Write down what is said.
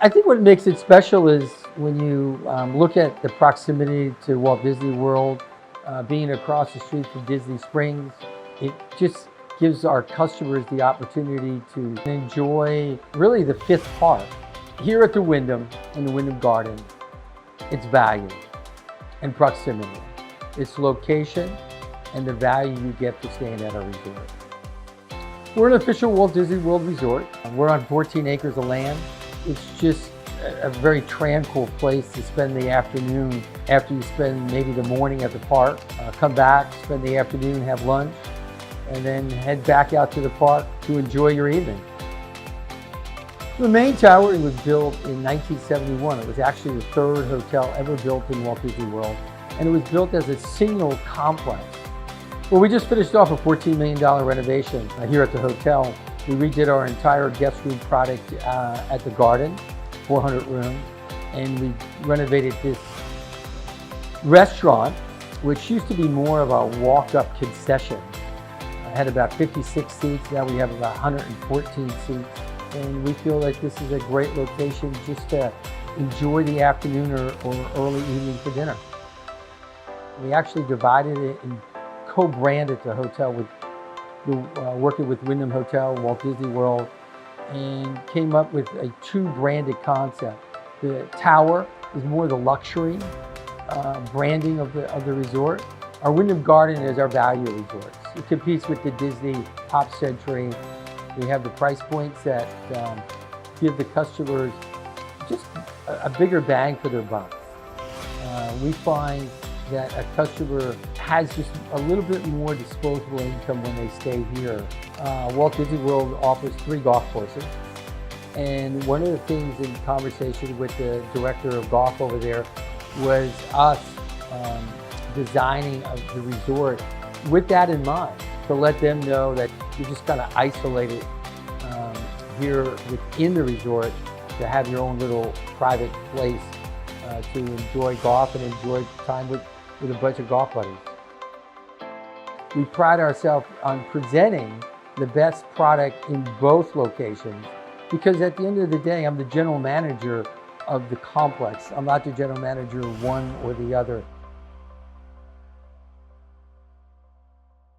I think what makes it special is when you look at the proximity to Walt Disney World, being across the street from Disney Springs, it just gives our customers the opportunity to enjoy really the fifth park. Here at the Wyndham, in the Wyndham Garden, it's value and proximity. It's location and the value you get for staying at our resort. We're an official Walt Disney World Resort. We're on 14 acres of land. It's just a very tranquil place to spend the afternoon after you spend maybe the morning at the park. Come back, spend the afternoon, have lunch, and then head back out to the park to enjoy your evening. The main tower was built in 1971. It was actually the third hotel ever built in Walt Disney World, and it was built as a single complex. Well, we just finished off a $14 million renovation here at the hotel. We redid our entire guest room product at the Garden, 400 rooms, and we renovated this restaurant, which used to be more of a walk-up concession. It had about 56 seats, now we have about 114 seats. And we feel like this is a great location just to enjoy the afternoon or early evening for dinner. We actually divided it and co-branded the hotel with working with Wyndham Hotel, Walt Disney World, and came up with a two branded concept. The tower is more the luxury branding of the resort. Our Wyndham Garden is our value resort. It competes with the Disney Pop Century. We have the price points that give the customers just a bigger bang for their buck. We find that a customer has just a little bit more disposable income when they stay here. Walt Disney World offers 3 golf courses. And one of the things in conversation with the director of golf over there was us designing the resort with that in mind, to let them know that you're just kind of isolated here within the resort, to have your own little private place to enjoy golf and enjoy time with a bunch of golf buddies. We pride ourselves on presenting the best product in both locations, because at the end of the day, I'm the general manager of the complex. I'm not the general manager of one or the other.